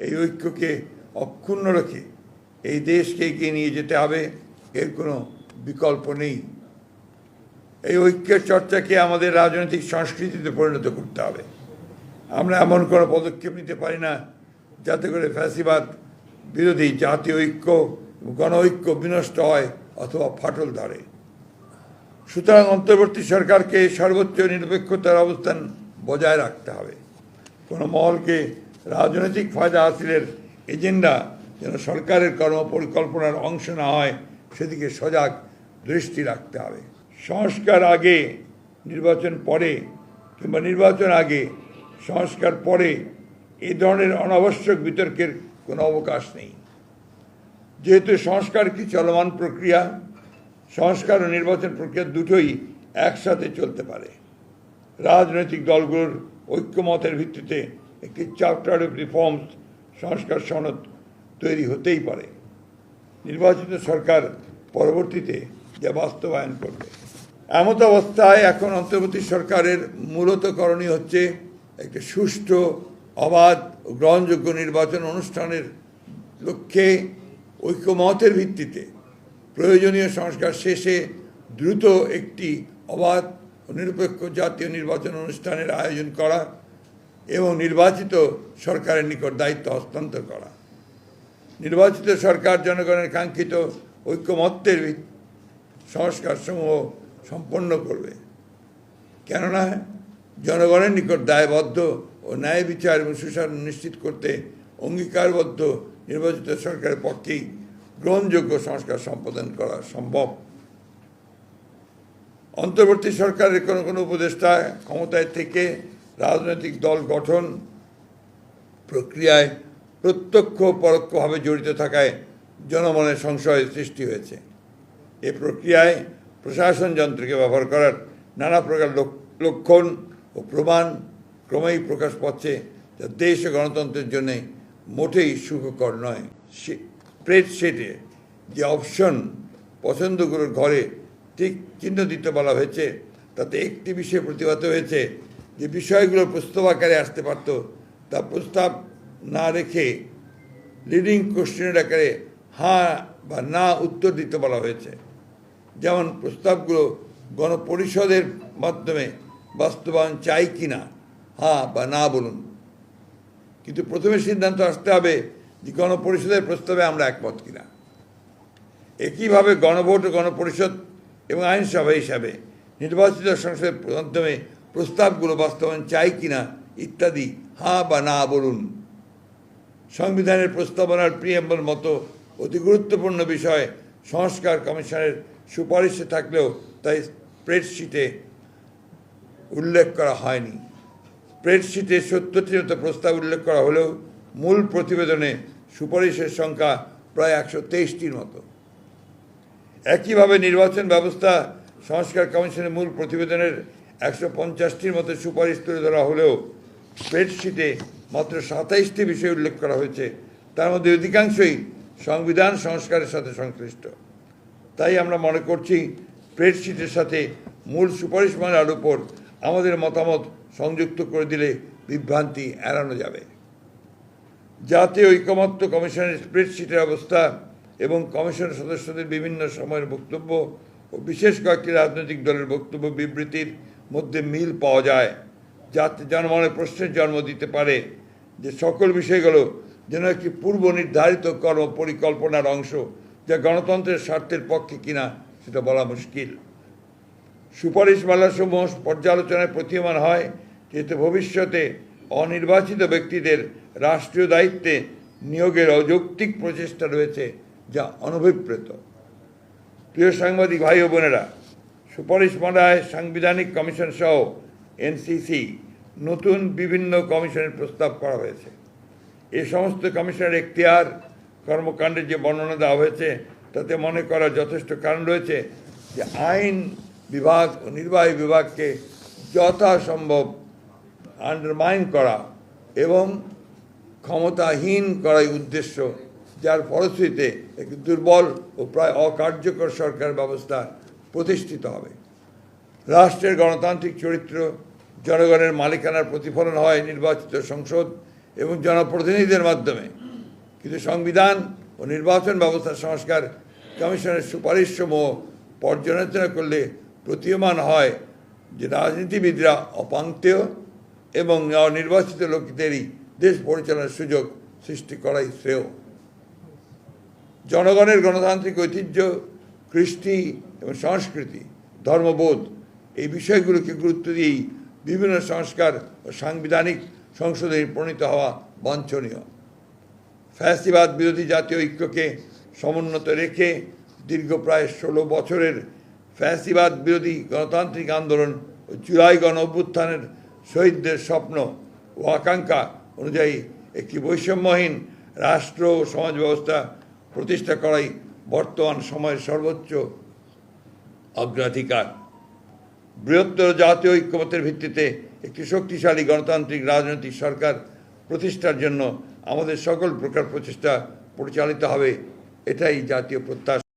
এই ঐক্যকে অক্ষুণ্ণ রেখে এই দেশকে এগিয়ে নিয়ে যেতে হবে, এর কোনো বিকল্প নেই। এই ঐক্যের চর্চাকে আমাদের রাজনৈতিক সংস্কৃতিতে পরিণত করতে হবে। আমরা এমন কোনো পদক্ষেপ নিতে পারি না যাতে করে ফ্যাসিবাদ বিরোধী জাতীয় ঐক্য, গণ ঐক্য বিনষ্ট হয় অথবা ফাটল ধরে। সুতরাং অন্তর্বর্তী সরকারকে সর্বোচ্চ নিরপেক্ষতার অবস্থান বজায় রাখতে হবে। কোনো মহলকে রাজনৈতিক ফায়দা হাসিলের এজেন্ডা যেন সরকারের কর্মপরিকল্পনার অংশ না হয়, সেদিকে সজাগ দৃষ্টি রাখতে হবে। সংস্কার আগে নির্বাচন পরে কিংবা নির্বাচন আগে সংস্কার পরে এই ধরনের অনাবশ্যক বিতর্কের কোনো অবকাশ নেই। যেহেতু সংস্কার কি চলমান প্রক্রিয়া, সংস্কার ও নির্বাচন প্রক্রিয়া দুটোই একসাথে চলতে পারে। রাজনৈতিক দলগুলোর ঐক্যমতের ভিত্তিতে একটি চার্টার অফ রিফর্মস সংস্কার সনদ তৈরি হতেই পারে। নির্বাচিত সরকার পরবর্তীতে যা বাস্তবায়ন করবে। এমত অবস্থায় এখন অন্তর্বর্তী সরকারের মূলত করণীয় হচ্ছে একটি সুষ্ঠু, অবাধ ও গ্রহণযোগ্য নির্বাচন অনুষ্ঠানের লক্ষ্যে ঐক্যমতের ভিত্তিতে প্রয়োজনীয় সংস্কার শেষে দ্রুত একটি অবাধ ও নিরপেক্ষ জাতীয় নির্বাচন অনুষ্ঠানের আয়োজন করা এবং নির্বাচিত সরকারের নিকট দায়িত্ব হস্তান্তর করা। নির্বাচিত সরকার জনগণের কাঙ্ক্ষিত ঐক্যমত্যের সংস্কারসমূহ সম্পন্ন করবে, কেননা জনগণের নিকট দায়বদ্ধ ও ন্যায় বিচার এবং সুশাসন নিশ্চিত করতে অঙ্গীকারবদ্ধ নির্বাচিত সরকারের পক্ষেই গ্রহণযোগ্য সংস্কার সম্পাদন করা সম্ভব। অন্তর্বর্তী সরকারের কোনো উপদেষ্টা ক্ষমতায় থেকে রাজনৈতিক দল গঠন প্রক্রিয়ায় প্রত্যক্ষ পরোক্ষভাবে জড়িত থাকায় জনমনে সংশয় সৃষ্টি হয়েছে। এ প্রক্রিয়ায় প্রশাসন যন্ত্রকে ব্যবহার করার নানা প্রকার লক্ষণ ও প্রমাণ ক্রমেই প্রকাশ পাচ্ছে, যা দেশ ও গণতন্ত্রের জন্যে মোটেই সুখকর নয়। স্প্রেডশিটে যে অপশন পছন্দগুলোর ঘরে ঠিক চিহ্ন দিতে বলা হয়েছে, তাতে একটি বিষয়ে প্রতিবাদ হয়েছে যে বিষয়গুলো প্রস্তাব আকারে আসতে পারত, তা প্রস্তাব না রেখে লিডিং কোশ্চেনের আকারে হ্যাঁ বা না উত্তর দিতে বলা হয়েছে। যেমন প্রস্তাবগুলো গণপরিষদের মাধ্যমে বাস্তবায়ন চাই কি না, হ্যাঁ বা না বলুন। কিন্তু প্রথমে সিদ্ধান্ত আসতে হবে যে গণপরিষদের প্রস্তাবে আমরা একমত কিনা। একইভাবে গণভোট ও গণপরিষদ এবং আইনসভা হিসাবে নির্বাচিত সংসদের মাধ্যমে প্রস্তাবগুলো বাস্তবায়ন চাই কিনা ইত্যাদি হ্যাঁ বা না বলুন। সংবিধানের প্রস্তাবনার প্রিএম্বল মতো অতি গুরুত্বপূর্ণ বিষয় সংস্কার কমিশনের সুপারিশে থাকলেও তাই স্প্রেডশিটে উল্লেখ করা হয়নি। স্প্রেডশিটে 70টির মতো প্রস্তাব উল্লেখ করা হলেও মূল প্রতিবেদনে সুপারিশের সংখ্যা প্রায় 123টির মতো। একইভাবে নির্বাচন ব্যবস্থা সংস্কার কমিশনের মূল প্রতিবেদনের 150টির মতো সুপারিশ তুলে ধরা হলেও স্প্রেডশিটে মাত্র 27টি বিষয় উল্লেখ করা হয়েছে, তার মধ্যে অধিকাংশই সংবিধান সংস্কারের সাথে সংশ্লিষ্ট। তাই আমরা মনে করছি স্প্রেডশিটের সাথে মূল সুপারিশমালার উপর আমাদের মতামত সংযুক্ত করে দিলে বিভ্রান্তি এড়ানো যাবে। জাতীয় ঐকমত্য কমিশনের স্প্রেডশিটের অবস্থা এবং কমিশন সদস্যদের বিভিন্ন সময়ের বক্তব্য ও বিশেষ কয়েকটি রাজনৈতিক দলের বক্তব্য বিবৃতির মধ্যে মিল পাওয়া যায়, যাতে জনমনে প্রশ্নের জন্ম দিতে পারে যে সকল বিষয়গুলো যেন একটি পূর্ব নির্ধারিত কর্ম পরিকল্পনার অংশ, যা গণতন্ত্রের স্বার্থের পক্ষে কিনা সেটা বলা মুশকিল। সুপারিশমালাসমূহ পর্যালোচনায় প্রতীয়মান হয় যেহেতু ভবিষ্যতে অনির্বাচিত ব্যক্তিদের রাষ্ট্রীয় দায়িত্বে নিয়োগের অযৌক্তিক প্রচেষ্টা রয়েছে, যা অনভিপ্রেত। প্রিয় সাংবাদিক ভাই ও বোনেরা, সুপারিশমালায় সাংবিধানিক কমিশন সহ এনসিসি নতুন বিভিন্ন কমিশনের প্রস্তাব করা হয়েছে। এই সমস্ত কমিশনের এখতিয়ার কর্মকাণ্ডের যে বর্ণনা দেওয়া হয়েছে তাতে মনে করার যথেষ্ট কারণ রয়েছে যে আইন বিভাগ ও নির্বাহী বিভাগকে যথাসম্ভব আন্ডারমাইন করা এবং ক্ষমতাহীন করাই উদ্দেশ্য, যার ফলশ্রুতিতে একটি দুর্বল ও প্রায় অকার্যকর সরকার ব্যবস্থা প্রতিষ্ঠিত হবে। রাষ্ট্রের গণতান্ত্রিক চরিত্র, জনগণের মালিকানার প্রতিফলন হয় নির্বাচিত সংসদ এবং জনপ্রতিনিধিদের মাধ্যমে। কিন্তু সংবিধান ও নির্বাচন ব্যবস্থার সংস্কার কমিশনের সুপারিশসমূহ পর্যালোচনা করলে প্রতীয়মান হয় যে রাজনীতিবিদরা অপাঙ্ক্তেয় এবং অনির্বাচিত লোকদেরই দেশ পরিচালনার সুযোগ সৃষ্টি করাই শ্রেয়। জনগণের গণতান্ত্রিক ঐতিহ্য, কৃষ্টি এবং সংস্কৃতি, ধর্মবোধ এই বিষয়গুলোকে গুরুত্ব দিয়েই বিভিন্ন সংস্কার ও সাংবিধানিক সংশোধনী প্রণীত হওয়া বাঞ্ছনীয়। ফ্যাসিবাদ বিরোধী জাতীয় ঐক্যকে সমুন্নত রেখে দীর্ঘ প্রায় 16 বছরের ফ্যাসিবাদ বিরোধী গণতান্ত্রিক আন্দোলন ও জুলাই গণ অভ্যুত্থানের শহীদদের স্বপ্ন ও আকাঙ্ক্ষা অনুযায়ী একটি বৈষম্যহীন রাষ্ট্র ও সমাজ ব্যবস্থা প্রতিষ্ঠা করাই বর্তমান সময়ের সর্বোচ্চ অগ্রাধিকার। বৃহত্তর জাতীয় ঐক্যমতের ভিত্তিতে একটি শক্তিশালী গণতান্ত্রিক রাজনৈতিক সরকার প্রতিষ্ঠার জন্য আমাদের সকল প্রকার প্রচেষ্টা পরিচালিত হবে, এটাই জাতীয় প্রত্যাশা।